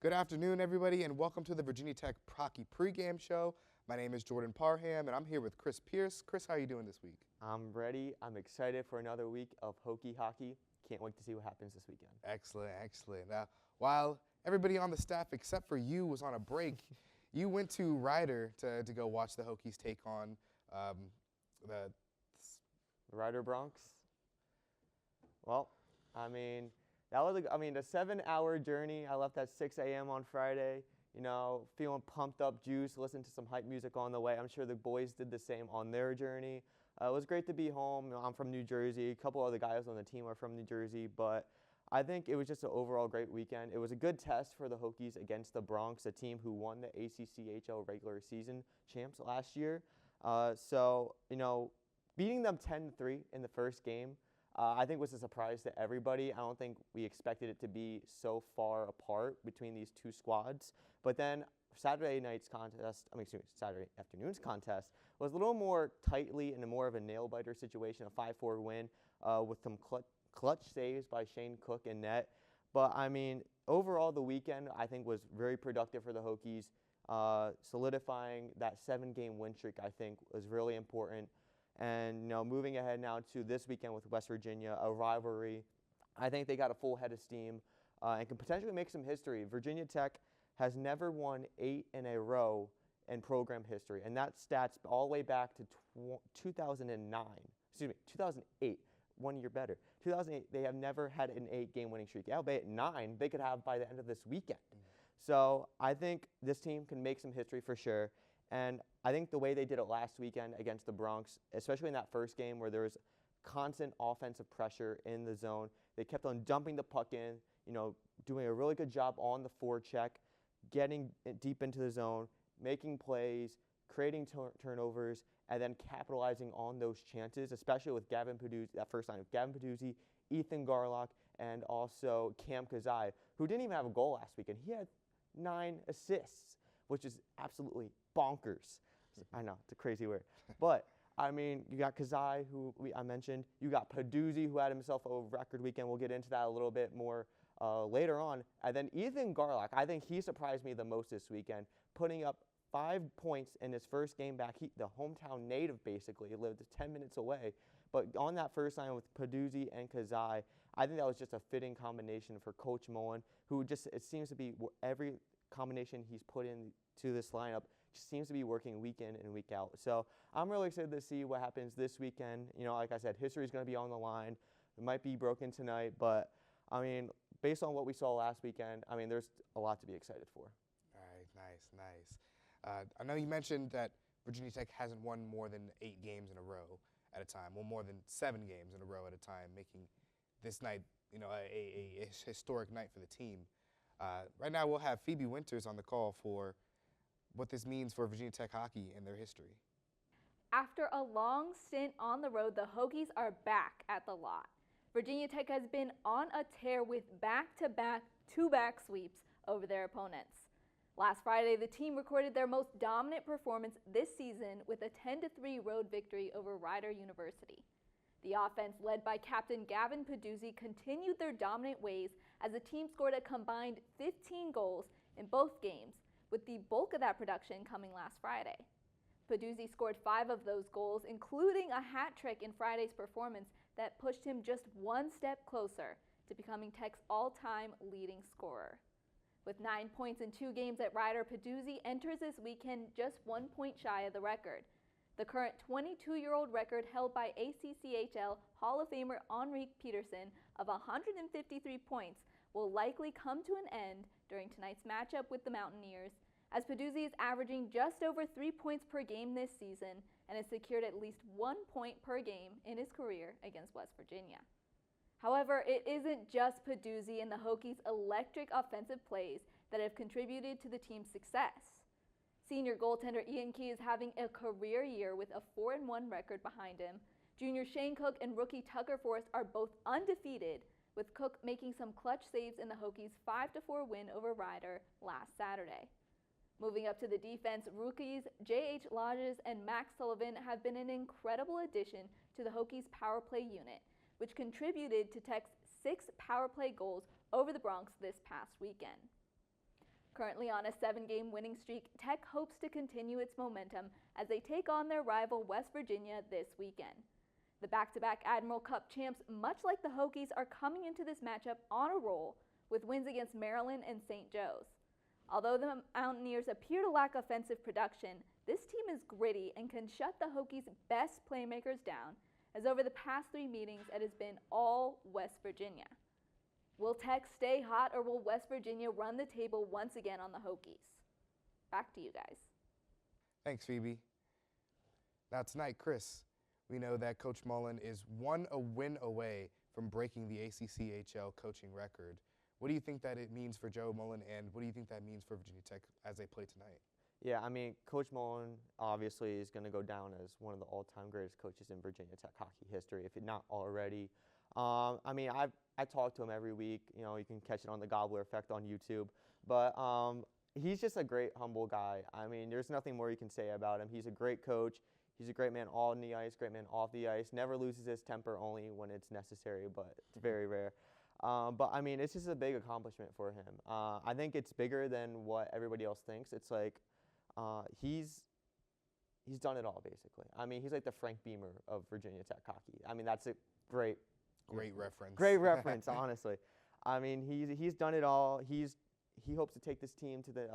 Good afternoon, everybody, and welcome to the Virginia Tech Hockey Pregame Show. My name is Jordan Parham, and I'm here with Chris Pierce. Chris, how are you doing this week? I'm ready. I'm excited for another week of Hokie hockey. Can't wait to see what happens this weekend. Excellent, excellent. Now, while everybody on the staff except for you was on a break, you went to Ryder to go watch the Hokies take on the Ryder Bronx. Well, that was a 7-hour journey. I left at 6 a.m. on Friday. You know, feeling pumped up, juice, listening to some hype music on the way. I'm sure the boys did the same on their journey. It was great to be home. You know, I'm from New Jersey. A couple other guys on the team are from New Jersey, but I think it was just an overall great weekend. It was a good test for the Hokies against the Bronx, a team who won the ACCHL regular season champs last year. So, you know, beating them 10-3 in the first game, I think was a surprise to everybody. I don't think we expected it to be so far apart between these two squads. But then Saturday afternoon's contest was a little more tightly and more of a nail-biter situation, a 5-4 win with some clutch saves by Shane Cook and net. But, I mean, overall the weekend I think was very productive for the Hokies. Solidifying that 7-game win streak I think was really important. And, you know, moving ahead now to this weekend with West Virginia, a rivalry, I think they got a full head of steam and can potentially make some history. Virginia Tech has never won 8 in a row in program history, and that stats all the way back to 2008, 1 year better. 2008, they have never had an 8-game winning streak. Albeit 9, they could have by the end of this weekend. So I think this team can make some history for sure. And I think the way they did it last weekend against the Bronx, especially in that first game where there was constant offensive pressure in the zone, they kept on dumping the puck in, you know, doing a really good job on the forecheck, getting deep into the zone, making plays, creating turnovers, and then capitalizing on those chances, especially with Gavin Peduzzi, that first line of Gavin Peduzzi, Ethan Garlock, and also Cam Kazai, who didn't even have a goal last weekend. He had 9 assists, which is absolutely bonkers. I know, it's a crazy word. But, I mean, you got Kazai, who I mentioned. You got Peduzzi, who had himself a record weekend. We'll get into that a little bit more later on. And then Ethan Garlock, I think he surprised me the most this weekend, putting up 5 points in his first game back. The hometown native, basically. He lived 10 minutes away. But on that first line with Peduzzi and Kazai, I think that was just a fitting combination for Coach Mullen, who just, it seems to be every combination he's put into this lineup just seems to be working week in and week out. So I'm really excited to see what happens this weekend. You know, like I said, history is going to be on the line. It might be broken tonight, but, I mean, based on what we saw last weekend, I mean, there's a lot to be excited for. All right, nice, nice. I know you mentioned that Virginia Tech hasn't won more than 8 games in a row at a time, well, more than 7 games in a row at a time, making this night, you know, a historic night for the team. Right now we'll have Phoebe Winters on the call for what this means for Virginia Tech hockey and their history. After a long stint on the road, the Hokies are back at the lot. Virginia Tech has been on a tear with back-to-back, two-back sweeps over their opponents. Last Friday, the team recorded their most dominant performance this season with a 10-3 road victory over Rider University. The offense, led by captain Gavin Peduzzi, continued their dominant ways as the team scored a combined 15 goals in both games, with the bulk of that production coming last Friday. Peduzzi scored 5 of those goals, including a hat trick in Friday's performance that pushed him just one step closer to becoming Tech's all-time leading scorer. With 9 points in 2 games at Rider, Peduzzi enters this weekend just 1 point shy of the record. The current 22-year-old record held by ACCHL Hall of Famer Henrik Peterson of 153 points will likely come to an end during tonight's matchup with the Mountaineers, as Peduzzi is averaging just over 3 points per game this season and has secured at least 1 point per game in his career against West Virginia. However, it isn't just Peduzzi and the Hokies' electric offensive plays that have contributed to the team's success. Senior goaltender Ian Key is having a career year with a 4-1 record behind him. Junior Shane Cook and rookie Tucker Forrest are both undefeated, with Cook making some clutch saves in the Hokies' 5-4 win over Rider last Saturday. Moving up to the defense, rookies J.H. Lodges and Max Sullivan have been an incredible addition to the Hokies' power play unit, which contributed to Tech's 6 power play goals over the Bronx this past weekend. Currently on a 7-game winning streak, Tech hopes to continue its momentum as they take on their rival West Virginia this weekend. The back-to-back Admiral Cup champs, much like the Hokies, are coming into this matchup on a roll with wins against Maryland and St. Joe's. Although the Mountaineers appear to lack offensive production, this team is gritty and can shut the Hokies' best playmakers down, as over the past 3 meetings it has been all West Virginia. Will Tech stay hot, or will West Virginia run the table once again on the Hokies? Back to you guys. Thanks, Phoebe. Now tonight, Chris, we know that Coach Mullen is a win away from breaking the ACCHL coaching record. What do you think that it means for Joe Mullen, and what do you think that means for Virginia Tech as they play tonight? Yeah, I mean, Coach Mullen obviously is going to go down as one of the all-time greatest coaches in Virginia Tech hockey history, if not already. I mean, I talk to him every week. You know, you can catch it on the Gobbler Effect on YouTube. But he's just a great, humble guy. I mean, there's nothing more you can say about him. He's a great coach. He's a great man on the ice, great man off the ice. Never loses his temper, only when it's necessary, but it's very rare. But, I mean, it's just a big accomplishment for him. I think it's bigger than what everybody else thinks. It's like he's done it all, basically. I mean, he's like the Frank Beamer of Virginia Tech hockey. I mean, that's a great reference. Great reference, honestly. I mean, he's done it all. He hopes to take this team to the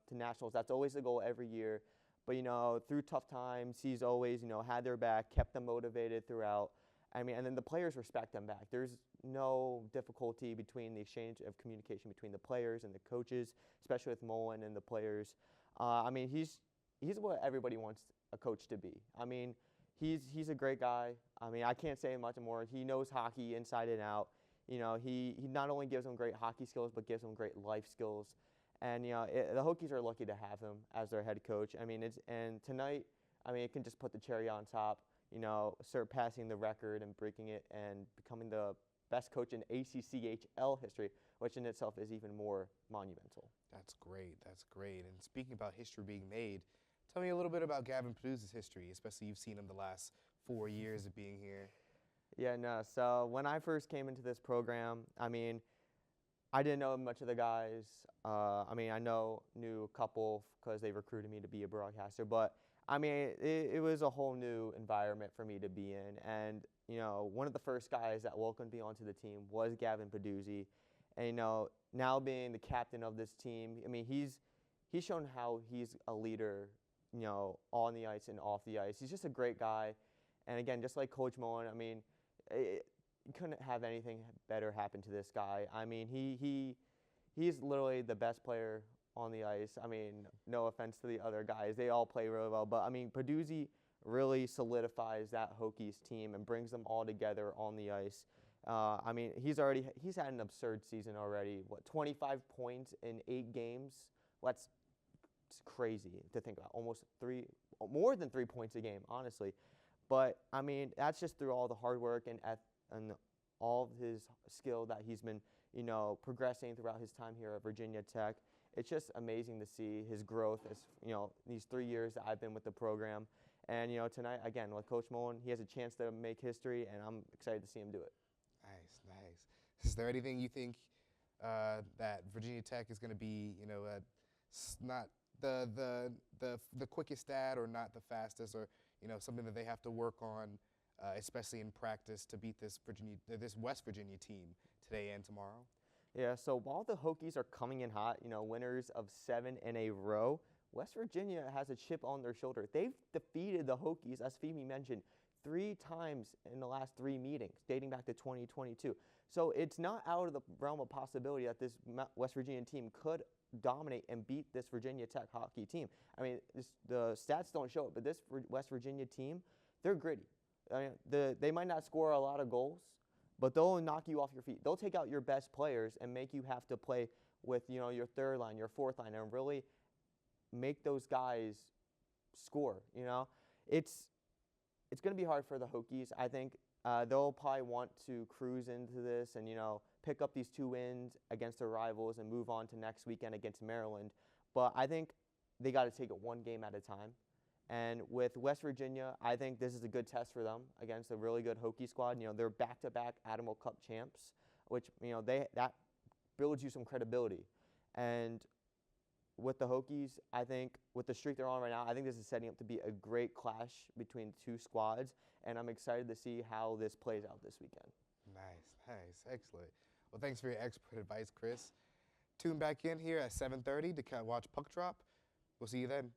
to nationals. That's always the goal every year. But, you know, through tough times, he's always, you know, had their back, kept them motivated throughout. I mean, and then the players respect him back. There's no difficulty between the exchange of communication between the players and the coaches, especially with Mullen and the players. I mean, he's what everybody wants a coach to be. I mean, he's a great guy. I mean, I can't say much more. He knows hockey inside and out. You know, he not only gives them great hockey skills, but gives them great life skills. And, you know, the Hokies are lucky to have him as their head coach. I mean, and tonight, I mean, it can just put the cherry on top, you know, surpassing the record and breaking it and becoming the best coach in ACCHL history, which in itself is even more monumental. That's great. That's great. And speaking about history being made, tell me a little bit about Gavin Paduse's history, especially you've seen him the last 4 years of being here. Yeah, no. So when I first came into this program, I mean, I didn't know much of the guys. I mean, I knew a couple because they recruited me to be a broadcaster. But, I mean, it was a whole new environment for me to be in. And, you know, one of the first guys that welcomed me onto the team was Gavin Paduse. And, you know, now being the captain of this team, I mean, he's shown how he's a leader, you know, on the ice and off the ice. He's just a great guy. And, again, just like Coach Mullen, I mean, you couldn't have anything better happen to this guy. I mean, he's literally the best player on the ice. I mean, no offense to the other guys. They all play really well. But, I mean, Paduse really solidifies that Hokies team and brings them all together on the ice. I mean, he's had an absurd season already. 25 points in 8 games? It's crazy to think about. More than 3 points a game, honestly. But, I mean, that's just through all the hard work and all of his skill that he's been, you know, progressing throughout his time here at Virginia Tech. It's just amazing to see his growth as, you know, these 3 years that I've been with the program. And, you know, tonight, again, with Coach Mullen, he has a chance to make history, and I'm excited to see him do it. Nice, nice. Is there anything you think that Virginia Tech is going to be, you know, not the quickest at or not the fastest, or, you know, something that they have to work on, especially in practice, to beat this West Virginia team today and tomorrow? Yeah, so while the Hokies are coming in hot, you know, winners of 7 in a row, West Virginia has a chip on their shoulder. They've defeated the Hokies, as Phoebe mentioned, 3 times in the last 3 meetings, dating back to 2022. So it's not out of the realm of possibility that this West Virginia team could dominate and beat this Virginia Tech hockey team. I mean, the stats don't show it, but this West Virginia team, they're gritty. I mean, they might not score a lot of goals, but they'll knock you off your feet. They'll take out your best players and make you have to play with, you know, your third line, your fourth line, and really make those guys score. You know, it's going to be hard for the Hokies. I think they'll probably want to cruise into this and, you know, pick up these 2 wins against their rivals and move on to next weekend against Maryland. But I think they got to take it 1 game at a time. And with West Virginia, I think this is a good test for them against a really good Hokie squad. You know, they're back-to-back Admiral Cup champs, which, you know, that builds you some credibility. And with the Hokies, I think with the streak they're on right now, I think this is setting up to be a great clash between two squads, and I'm excited to see how this plays out this weekend. Nice, excellent. Well, thanks for your expert advice, Chris. Tune back in here at 7:30 to watch Puck Drop. We'll see you then.